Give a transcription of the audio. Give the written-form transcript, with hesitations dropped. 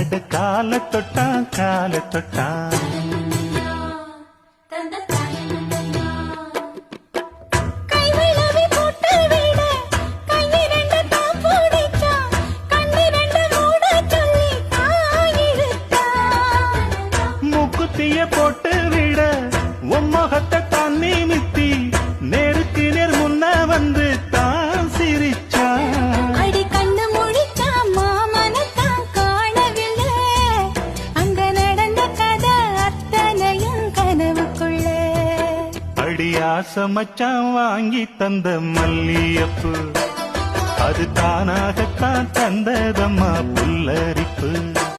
அட கால தொட்டான் கால தொட்டான் மூக்குத்திய போட்டு விட உம்மகத்தை தான் நிமித்தி நேருக்கு நேர் முன்ன வந்து தான் சிரிச்சா அடி கண்ணு முடிச்சா மாமனத்தான் காணவில்லை அங்க நடந்த கதை அத்தனையும் கனவுக்குள்ள அடி ஆசை மச்சான் வாங்கி தந்த மல்லியப்பு அது தானாகத்தான் தந்ததம்மா